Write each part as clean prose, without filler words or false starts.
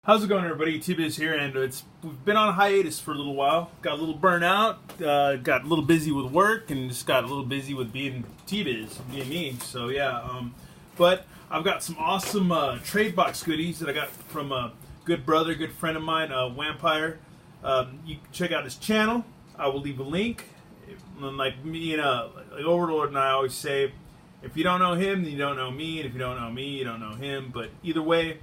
How's it going, everybody? T-Biz here, and we've been on hiatus for a little while. Got a little burnout, got a little busy with work, and just got a little busy with being T-Biz, being me. So yeah, but I've got some awesome trade box goodies that I got from a good brother, good friend of mine, wmpyr. You can check out his channel. I will leave a link. And like me and like Overlord and I always say, if you don't know him, then you don't know me, and if you don't know me, you don't know him. But either way,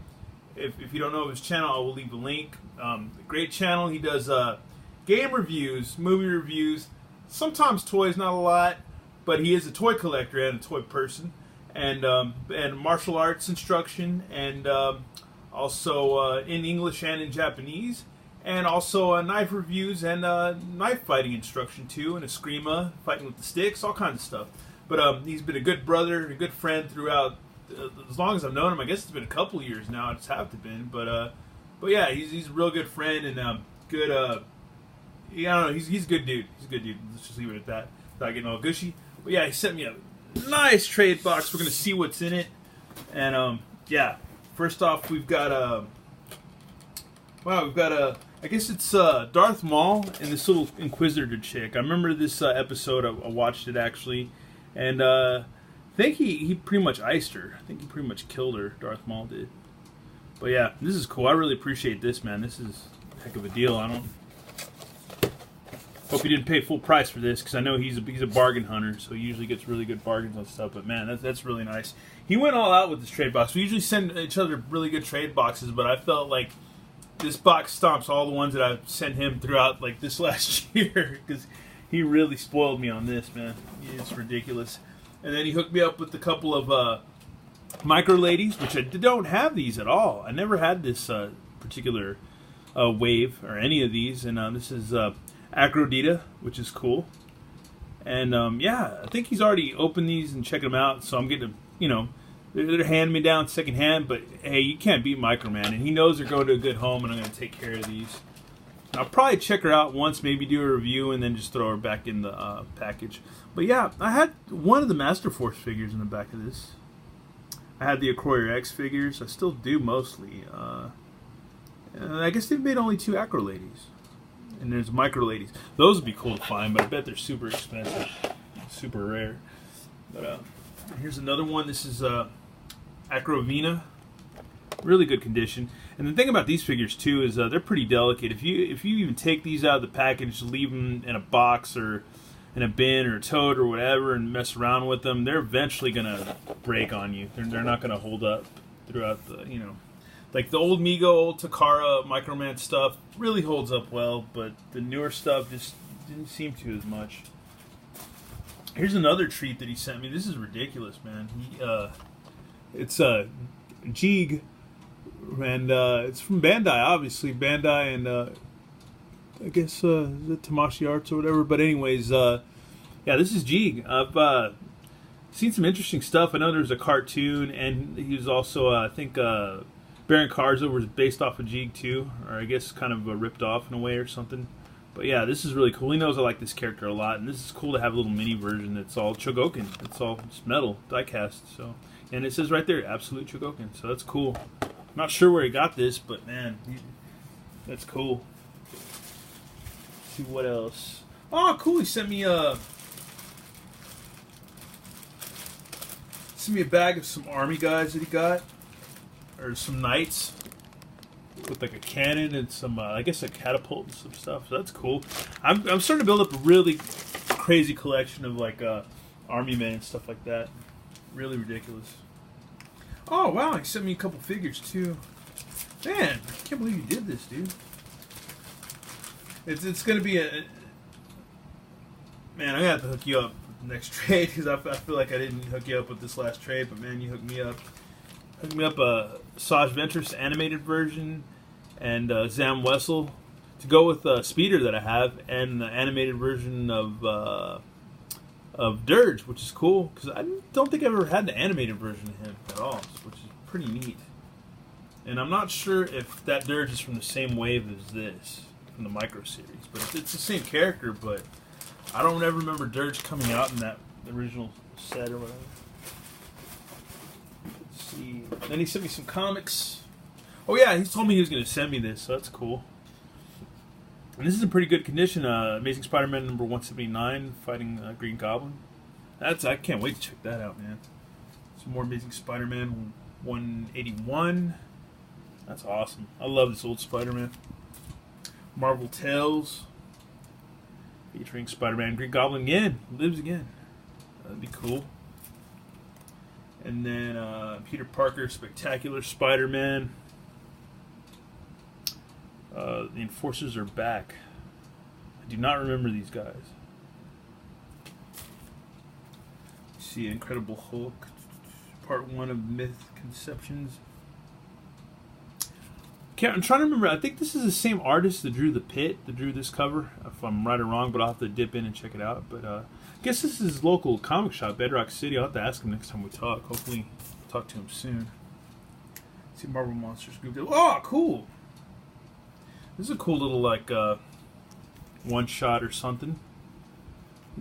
if you don't know his channel, I will leave a link. Great channel. He does game reviews, movie reviews, sometimes toys, not a lot, but he is a toy collector and a toy person, and martial arts instruction, and also in English and in Japanese, and also knife reviews and knife fighting instruction too, and eskrima, fighting with the sticks, all kinds of stuff. But he's been a good brother, a good friend throughout. As long as I've known him, I guess it's been a couple of years now. It's have to been, but yeah, he's a real good friend and good. Yeah, I don't know. He's a good dude. He's a good dude. Let's just leave it at that. Without getting all gushy. But yeah, he sent me a nice trade box. We're gonna see what's in it, and yeah. First off, we've got I guess it's Darth Maul and this little Inquisitor chick. I remember this episode. I watched it actually, and I think he pretty much iced her. I think he pretty much killed her, Darth Maul did. But yeah, this is cool. I really appreciate this, man. This is a heck of a deal. I don't... Hope he didn't pay full price for this, because I know he's a bargain hunter, so he usually gets really good bargains on stuff. But man, that's really nice. He went all out with this trade box. We usually send each other really good trade boxes, but I felt like this box stomps all the ones that I've sent him throughout like this last year, because he really spoiled me on this, man. It's ridiculous. And then he hooked me up with a couple of micro ladies, which I don't have these at all. I never had this particular wave or any of these. And this is Acrodita, which is cool. And yeah, I think he's already opened these and checked them out. So I'm getting, they're handing me down second hand. But hey, you can't beat Micro Man. And he knows they're going to a good home, and I'm going to take care of these. I'll probably check her out once, maybe do a review, and then just throw her back in the package. But yeah, I had one of the Master Force figures in the back of this. I had the Acroyer X figures. I still do mostly. I guess they've made only 2 Acro Ladies. And there's Micro Ladies. Those would be cool to find, but I bet they're super expensive. Super rare. But here's another one. This is Acrovina. Really good condition. And the thing about these figures too is they're pretty delicate. If you even take these out of the package, leave them in a box or in a bin or a tote or whatever, and mess around with them, they're eventually gonna break on you. They're not gonna hold up throughout the like the old Mego, old Takara, Microman stuff really holds up well, but the newer stuff just didn't seem to as much. Here's another treat that he sent me. This is ridiculous, man. It's Jeeg. And it's from Bandai, obviously. Bandai and I guess is it Tamashii Arts or whatever. But anyways, yeah, this is Jeeg. I've seen some interesting stuff. I know there's a cartoon, and he was also, I think, Baron Karzo was based off of Jeeg too, or I guess kind of ripped off in a way or something. But yeah, this is really cool. He knows I like this character a lot, and this is cool to have a little mini version that's all Chogokin. It's all just metal, die-cast. So, and it says right there, Absolute Chogokin. So that's cool. Not sure where he got this, but man, that's cool. Let's see what else. Oh, cool! He sent me a bag of some army guys that he got, or some knights with like a cannon and some, I guess, a catapult and some stuff. So that's cool. I'm starting to build up a really crazy collection of like army men and stuff like that. Really ridiculous. Oh, wow, he sent me a couple figures, too. Man, I can't believe you did this, dude. It's going to be a... Man, I'm going to have to hook you up with the next trade, because I feel like I didn't hook you up with this last trade, but man, you hooked me up. Hooked me up a Saj Ventress animated version, and Zam Wessel, to go with Speeder that I have, and the animated version of Dirge, which is cool, because I don't think I've ever had the animated version of him at all, which is pretty neat. And I'm not sure if that Dirge is from the same wave as this, from the Micro series, but it's the same character, but I don't ever remember Dirge coming out in that original set or whatever. Let's see. Then he sent me some comics. Oh yeah, he told me he was going to send me this, so that's cool. And this is in pretty good condition. Amazing Spider-Man number 179 fighting Green Goblin. I can't wait to check that out, man. Some more Amazing Spider-Man 181. That's awesome. I love this old Spider-Man. Marvel Tales featuring Spider-Man. Green Goblin again. Lives again. That'd be cool. And then Peter Parker, Spectacular Spider-Man. The Enforcers are back. I do not remember these guys. See, Incredible Hulk, Part 1 of Myth Conceptions. I'm trying to remember. I think this is the same artist that drew The Pit, that drew this cover. If I'm right or wrong, but I'll have to dip in and check it out. But I guess this is his local comic shop, Bedrock City. I'll have to ask him next time we talk. Hopefully, I'll talk to him soon. See, Marvel Monsters Group. Oh, cool! This is a cool little like one shot or something.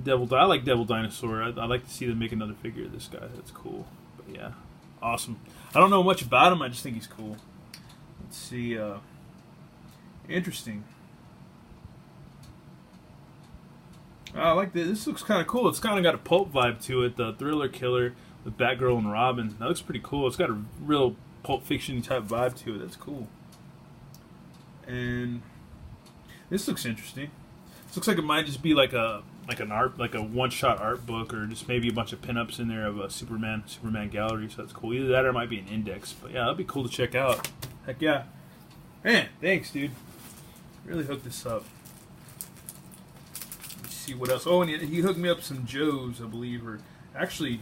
I like Devil Dinosaur. I'd like to see them make another figure of this guy. That's cool. But yeah, awesome. I don't know much about him. I just think he's cool. Let's see. Interesting. I like this. This looks kind of cool. It's kind of got a pulp vibe to it. The Thriller Killer with Batgirl and Robin. That looks pretty cool. It's got a real Pulp Fiction type vibe to it. That's cool. And this looks interesting. This looks like it might just be like a one-shot art book, or just maybe a bunch of pinups in there of a Superman gallery. So that's cool. Either that or it might be an index. But yeah, that'd be cool to check out. Heck yeah, man! Thanks, dude. Really hooked this up. Let's see what else. Oh, and he hooked me up some Joes, I believe, or actually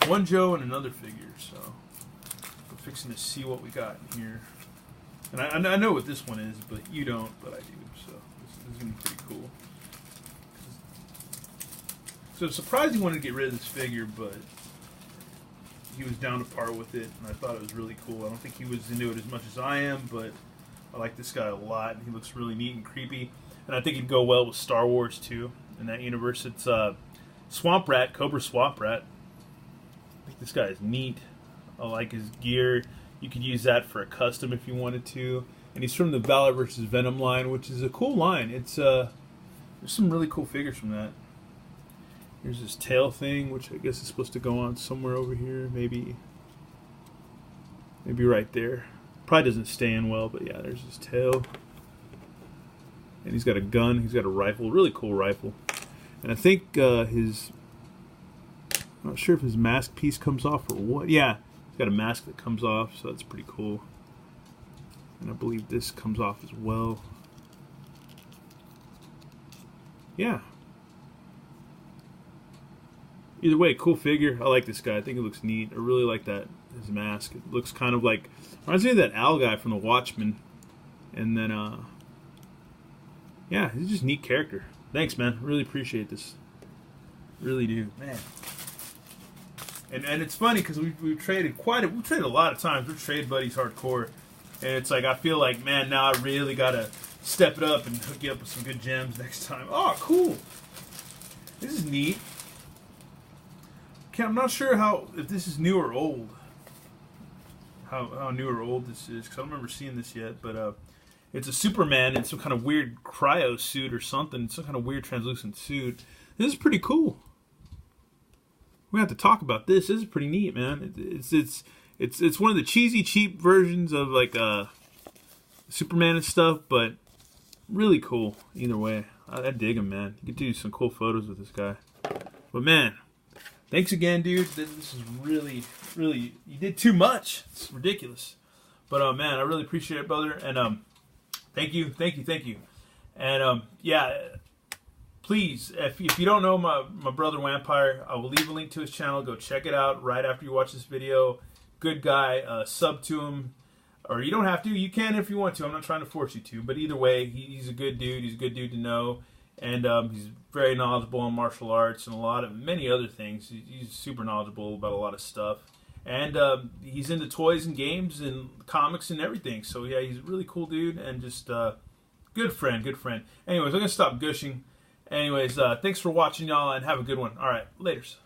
one Joe and another figure. So I'm fixing to see what we got in here. And I know what this one is, but you don't, but I do. So this is going to be pretty cool. So it's surprised he wanted to get rid of this figure, but he was down to part with it, and I thought it was really cool. I don't think he was into it as much as I am, but I like this guy a lot. He looks really neat and creepy, and I think he'd go well with Star Wars, too. In that universe, it's Swamp Rat, Cobra Swamp Rat. I think this guy is neat. I like his gear. You could use that for a custom if you wanted to. And he's from the Valor vs. Venom line, which is a cool line. It's there's some really cool figures from that. Here's his tail thing, which I guess is supposed to go on somewhere over here. Maybe right there. Probably doesn't stay in well, but yeah, there's his tail. And he's got a gun. He's got a rifle. Really cool rifle. And I think his... I'm not sure if his mask piece comes off or what. Yeah. Got a mask that comes off, so that's pretty cool. And I believe this comes off as well. Yeah. Either way, cool figure. I like this guy. I think it looks neat. I really like that, his mask. It looks kind of like, reminds me of that owl guy from The Watchmen. And then, yeah, he's just a neat character. Thanks, man. Really appreciate this. Really do. Man. And it's funny because we've traded we've traded a lot of times. We're trade buddies hardcore, and it's like I feel like, man, now I really gotta step it up and hook you up with some good gems next time. Oh, cool! This is neat. Okay, I'm not sure if this is new or old. How new or old this is, because I don't remember seeing this yet. But it's a Superman in some kind of weird cryo suit or something. Some kind of weird translucent suit. This is pretty cool. We have to talk about this. This is pretty neat, man. It's one of the cheesy, cheap versions of like Superman and stuff, but really cool either way. I dig him, man. You can do some cool photos with this guy. But man, thanks again, dude. This is really, really. You did too much. It's ridiculous. But man, I really appreciate it, brother. And thank you. And yeah. Please, if you don't know my brother Wampyr, I will leave a link to his channel. Go check it out right after you watch this video. Good guy. Sub to him. Or you don't have to. You can if you want to. I'm not trying to force you to. But either way, he's a good dude. He's a good dude to know. And he's very knowledgeable in martial arts and many other things. He's super knowledgeable about a lot of stuff. And he's into toys and games and comics and everything. So yeah, he's a really cool dude and just good friend. Anyways, I'm going to stop gushing. Anyways, thanks for watching, y'all, and have a good one. All right, laters.